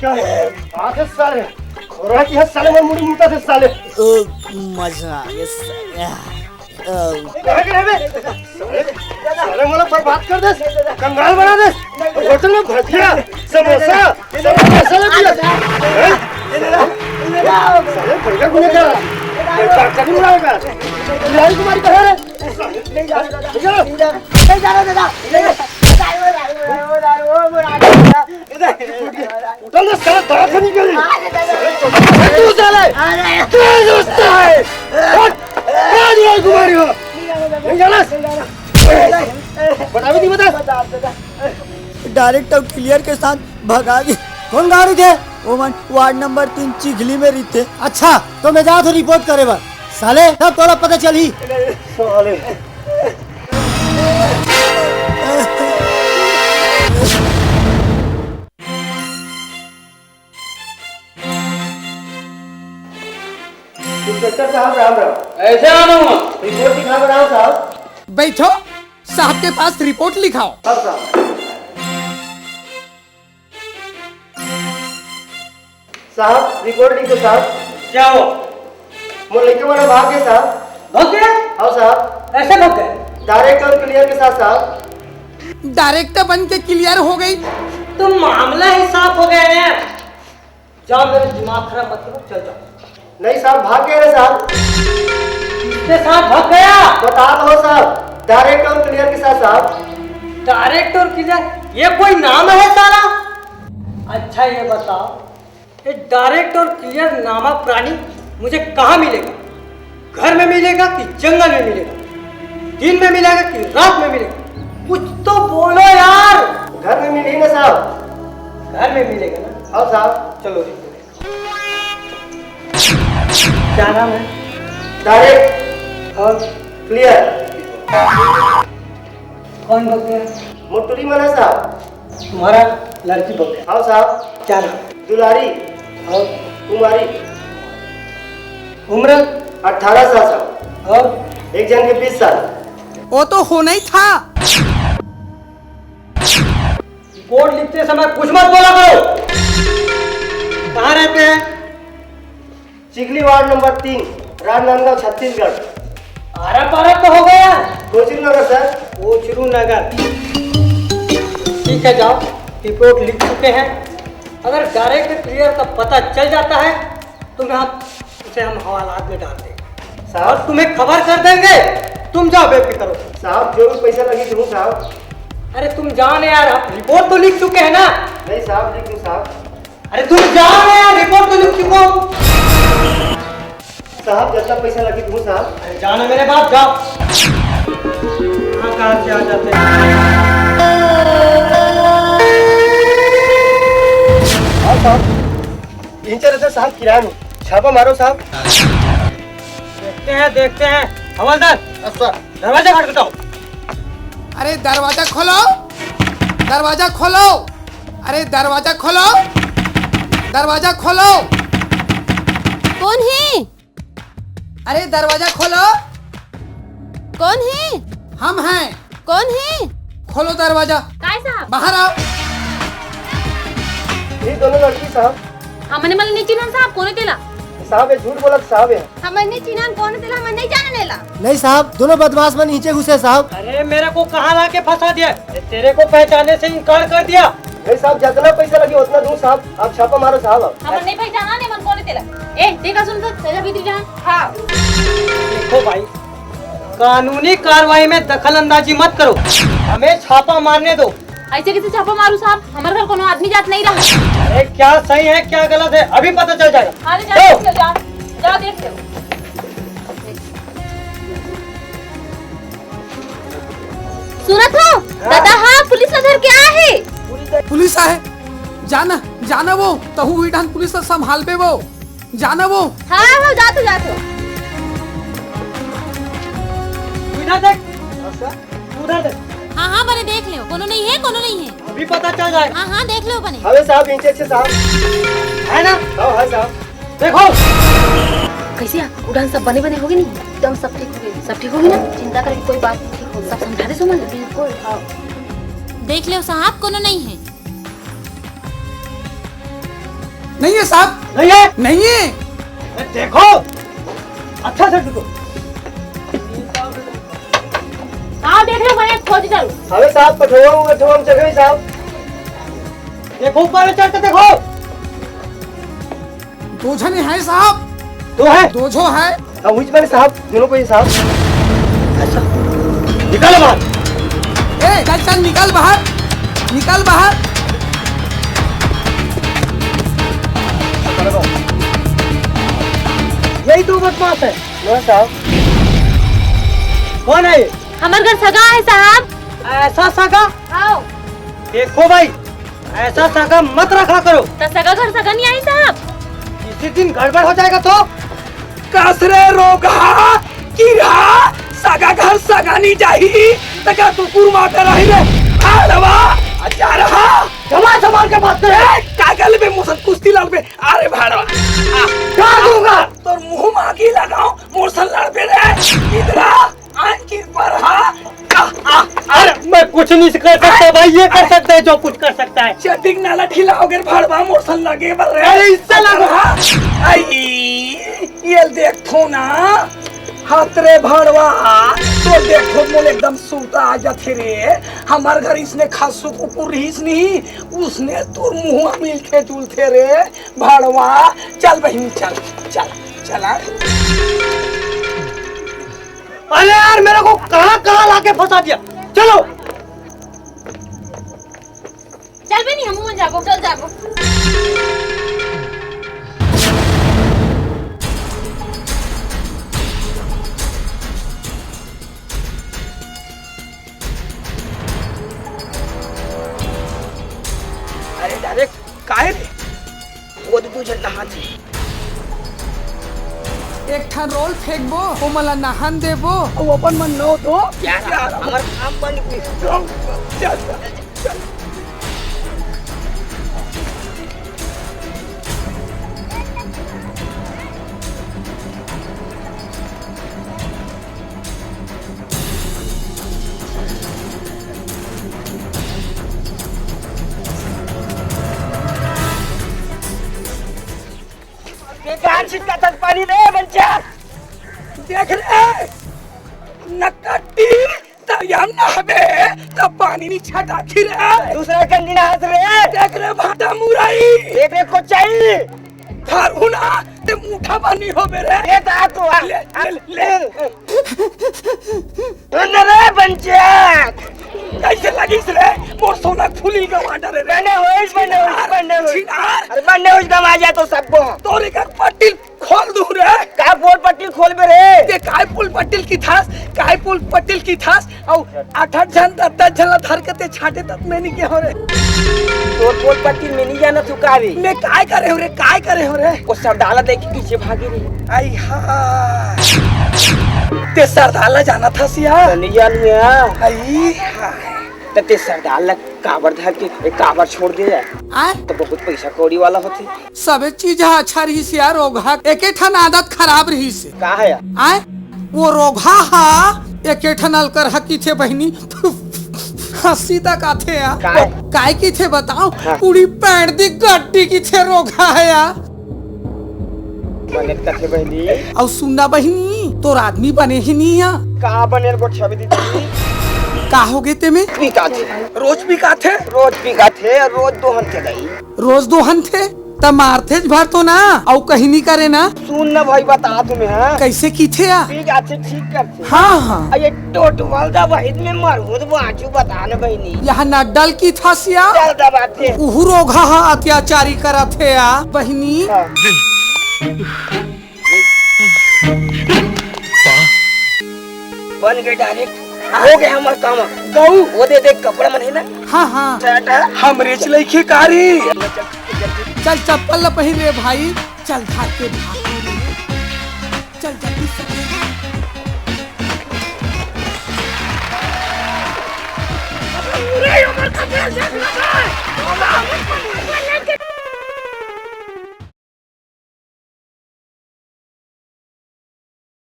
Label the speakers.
Speaker 1: आधे साले खोराकी है साले मन मुड़ी मुता थे साले
Speaker 2: मजा आ गया
Speaker 1: कहां गए बे साले मला बर्बाद कर दे कंगाल बना दे होटल में भजिया समोसा साले दिया साले बढ़िया गुने का डॉक्टर नहीं बुलाएगा बिहारी कुमारी कहां है नहीं जा दादा उठल ना साला दवा से निकल तू साले तू दोस्त है क्या दिया कुमारी हो नहीं जाना बता भी नहीं बता
Speaker 2: डायरेक्ट और क्लियर के साथ भगा गए। कौन गाड़ी थे? ओमन वार्ड नंबर 3 चिखली में रहते। अच्छा तो मैं जा तो रिपोर्ट करे बा साले सब तोला पता चली
Speaker 1: साले इंस्पेक्टर साहब राम राम।
Speaker 3: ऐसे आऊंगा
Speaker 1: रिपोर्ट दिखा बनाओ साहब।
Speaker 4: बैठो साहब के पास रिपोर्ट लिखाओ।
Speaker 1: साहब साहब रिपोर्ट लिखो साहब।
Speaker 3: क्या हो
Speaker 1: वो लड़के वाला भाग गए साहब।
Speaker 3: भाग गया?
Speaker 1: हाँ साहब
Speaker 3: ऐसे भाग गए?
Speaker 1: डायरेक्ट और क्लियर के साथ साहब।
Speaker 4: डायरेक्टर बन के क्लियर हो गई
Speaker 3: तो मामला ही साफ हो गया है। जाओ मेरे दिमाग खराब मत करो चल जाओ।
Speaker 1: नहीं साहब भाग गए साहब।
Speaker 3: किसके साथ भाग गया?
Speaker 1: बता दो साहब डायरेक्ट और क्लियर के साथ साहब।
Speaker 3: डायरेक्ट और क्लियर ये कोई नाम है साला? अच्छा ये बताओ ये डायरेक्ट और क्लियर नामक प्राणी मुझे कहाँ मिलेगा? घर में मिलेगा कि जंगल में मिलेगा? दिन में मिलेगा कि रात में मिलेगा? कुछ तो बोलो यार।
Speaker 1: घर में मिलेगा साहब।
Speaker 3: घर में मिलेगा ना?
Speaker 1: हाँ साहब।
Speaker 3: चलो क्या नाम है?
Speaker 1: डायरेक्ट
Speaker 3: और
Speaker 1: क्लियर।
Speaker 3: कौन भग गया?
Speaker 1: मुटुरी मना साहब।
Speaker 3: तुम्हारा लड़की भग गया।
Speaker 1: हाँ साहब।
Speaker 3: क्या नाम?
Speaker 1: दुलारी
Speaker 3: और
Speaker 1: कुमारी
Speaker 3: उम्र
Speaker 1: 18 साल साहब।
Speaker 3: और
Speaker 1: एक जन के 20 साल।
Speaker 4: वो तो होना ही था।
Speaker 3: रिपोर्ट लिखते समय कुछ मत बोला करो। कहाँ रहते हैं?
Speaker 1: Chikhli ward number 3 Rajnandgaon Chhattisgarh.
Speaker 3: आरा पारा तो हो गया।
Speaker 1: कोचिंग नगर सर।
Speaker 3: ओचरू नगर। ठीक है जाओ रिपोर्ट लिख चुके हैं। अगर डायरेक्ट क्लियर का पता चल जाता है तो मैं उसे हम हवालात में डाल देंगे और
Speaker 1: साहब
Speaker 3: तुम्हें खबर कर देंगे। तुम जाओ बेफिक्र हो।
Speaker 1: साहब जो भी पैसा लगी दूँ साहब।
Speaker 3: अरे तुम जाओ ना यार रिपोर्ट तो लिख चुके हैं ना?
Speaker 1: नहीं साहब लिख दूँ साहब।
Speaker 3: अरे तुम जाओ ना यार रिपोर्ट तो लिख चुको।
Speaker 1: साहब जितना पैसा लगी दूँ साहब।
Speaker 3: अरे जाना मेरे बाप जाओ। कहाँ से आ जाते हैं?
Speaker 1: हाँ साहब यहीं चल रहे साहब किराया में छापा मारो साहब।
Speaker 3: देखते हैं हवलदार दरवाजा खटखटाओ।
Speaker 4: अरे दरवाजा खोलो दरवाजा खोलो अरे दरवाजा खोलो दरवाजा खोलो।
Speaker 5: कौन है?
Speaker 4: अरे दरवाजा खोलो।
Speaker 5: कौन है?
Speaker 4: हम हैं।
Speaker 5: कौन है?
Speaker 4: खोलो दरवाजा।
Speaker 5: काय साहब?
Speaker 4: बाहर आओ।
Speaker 1: ये दोनों लड़की साहब।
Speaker 5: हमने मला नहीं चिन्हन साहब कोण केला?
Speaker 1: साहब ये झूठ बोला साहब है।
Speaker 5: हमने चिन्हन कोण केला हमने नहीं जाननेला।
Speaker 2: नहीं साहब दोनों बदमाश में नीचे घुसे साहब।
Speaker 3: अरे मेरे को कहाँ ला के फंसा दिया? तेरे को पहचानने से इनकार कर दिया।
Speaker 1: नहीं साहब जितना पैसा लगी उतना दूँ साहब। आप छापा मारो साहब। अब
Speaker 5: हमने नहीं पहचाना ने मन कोण केला। ए देखा सुन तो तेरा भीतर जहां। हां
Speaker 3: देखो भाई कानूनी कार्रवाई में दखल अंदाजी मत करो। हमें छापा मारने दो।
Speaker 5: ऐसे कैसे छापा मारू साहब? हमारे घर कोनो आदमी जात नहीं रहा।
Speaker 3: अरे क्या सही है क्या गलत है अभी पता चल जाएगा।
Speaker 5: हां जा जा देख लो। सूरत हो दादा। हाँ पुलिस का घर क्या है?
Speaker 4: पुलिस है जाना जाना वो तहु विधान पुलिस से संभाल पे वो जाना वो।
Speaker 5: हाँ हाँ जातो जातो।
Speaker 3: उधर देख उधर देख।
Speaker 5: हाँ हाँ बने देख लो कोनो नहीं है कोनो नहीं है।
Speaker 3: अभी पता चल जाएगा।
Speaker 5: हाँ हाँ देख लो बने।
Speaker 1: हमें साहब नीचे से साहब
Speaker 3: है ना?
Speaker 1: हाँ है साहब।
Speaker 3: देखो
Speaker 5: कैसे उड़ान सब बने बने होगी नहीं? एकदम सब ठीक होगी। सब ठीक होगी ना? चिंता करने की कोई बात नहीं। ठीक होगी सब समझा दे सुमन। बिल्कुल देख लो साहब कोनो नहीं है।
Speaker 4: नहीं है साहब,
Speaker 3: नहीं है?
Speaker 4: नहीं है।
Speaker 3: देखो अच्छा से देखो।
Speaker 5: हाँ देख लो मैंने खोज चलो।
Speaker 1: अबे साहब पठवा जगह साहब।
Speaker 3: देखो ऊपर में चढ़ के देखो।
Speaker 4: दो जने हैं साहब,
Speaker 3: तो है
Speaker 4: दो जो है।
Speaker 1: अब हुई वाले साहब दोनों को ही साहब।
Speaker 3: अच्छा निकालो बाहर।
Speaker 4: ए चल चल निकल बाहर, निकल बाहर।
Speaker 3: यही तो बदमाश है।
Speaker 1: नो साहब।
Speaker 3: कौन है ये?
Speaker 5: हमारे घर सगा है साहब।
Speaker 3: ऐसा सगा?
Speaker 5: आओ।
Speaker 3: देखो भाई ऐसा सगा मत रखा करो।
Speaker 5: तो सगा घर सगा नहीं आई साहब।
Speaker 3: किसी दिन गड़बड़ हो जाएगा तो
Speaker 4: कसरे रोगा कीरा सगा घर सगा नहीं जाही तका कुकुर मारता रही रे। आलवा अच्छा रहा
Speaker 3: जमा संभाल के बात करे।
Speaker 4: कागल में मुसल कुश्ती लड़ पे। अरे भाड़ा
Speaker 3: क्या दूंगा?
Speaker 4: तोर मुंह मांगी लगाओ मुसल लड़ पे रे। इधर आंखी पर हा
Speaker 3: अरे मैं कुछ नहीं कर सकता भाई, ये कर सकता है जो कुछ कर सकता है।
Speaker 4: चटिंग नाला ठिलाओगे भाड़वा मुसल लगे बर रे।
Speaker 3: अरे इससे लगा।
Speaker 4: आई ये देखो ना हाथ रे भाड़वा तो देखो मोल एकदम सूता आ जाते रे। हमार घर इसने खासू कुकुर रहीस नहीं, उसने तोर मुंह मिल के चुलते रे भाड़वा। चल बहनी चल चल चला।
Speaker 3: अरे यार मेरे को कहाँ लाके फंसा दिया। चलो
Speaker 5: चल भी नहीं हम जागो, चल जागो।
Speaker 4: अरे डायरेक्ट काहे रे वो तो तुझे नहाती। एक ठन रोल फेंकबो ओ मला नहान देबो ओ अपन मन नो तो यार हमर काम बन गई। चल चल पानी रे बच्चा देख रे नकटी तब नहाबे तब पानी नहीं छटा रे। दूसरा कंदी नहात रे। देख रे भाटा मुराई देख रे को चाहिए थारू ना ते मुठा पानी होबे रे। ये ता तो ले रे बच्चा कैसे लगिस रे मोर सोना फूली का वाटर रे। बने होइस अरे बने होइस दम आ जा तो सबको तोरे का पट्टी खोल दूं रे। का पोल पट्टी खोल बे रे। ते काय पोल पट्टी की थास काय पोल पट्टी की थास औ 8-8 जन 10 जन धर के ते छाटे तक में नहीं के हो रे। तोर पोल पट्टी में नहीं जाना तू का रे। मैं काय करे हो रे काय करे हो रे। वो सब डाला देख के पीछे भागी रे। आई हा ते सरदाला जाना था सिया नहीं जानिया। आई ते सरदाला काबर धर के एक काबर छोड़ दे जाए तो बहुत पैसा कौड़ी वाला होते।
Speaker 6: सबे चीज अच्छा रही से यार रोगा एके ठन आदत खराब रही से
Speaker 4: का है
Speaker 6: आए वो रोगा हा एके ठन अलकर हकी थे बहनी हंसी तक आते यार काय की थे बताओ पूरी पैंट दी गड्डी की थे रोगा है यार
Speaker 4: बने कथे बहनी
Speaker 6: और सुनना बहनी तोर आदमी बने ही नहीं है
Speaker 4: का बने को छवि दी
Speaker 6: का हो गए ते में
Speaker 4: पीका थे रोज पीका थे रोज दोहन थे गई
Speaker 6: रोज दोहन थे तब मारते भर तो ना और कहीं नहीं करे ना।
Speaker 4: सुन ना भाई बता तुम्हें हाँ?
Speaker 6: कैसे की थे यार
Speaker 4: पीका थे ठीक करते
Speaker 6: हाँ हाँ
Speaker 4: ये टोट वालदा वहीद में मरहूद बाजू बता ना बहनी
Speaker 6: यहाँ नड्डल की था सिया
Speaker 4: चल दबाते
Speaker 6: उहु रोगा हा अत्याचारी करा थे या बहनी
Speaker 4: बन गए डायरेक्ट हो गया हमार काम। गऊ वो दे दे कपड़ा मन है ना
Speaker 6: हाँ हाँ
Speaker 4: हमरे चलैखे कारी
Speaker 6: चल चप्पल पहन रे भाई चल भाग के भाग रे चल जल्दी से
Speaker 4: अरे उमर का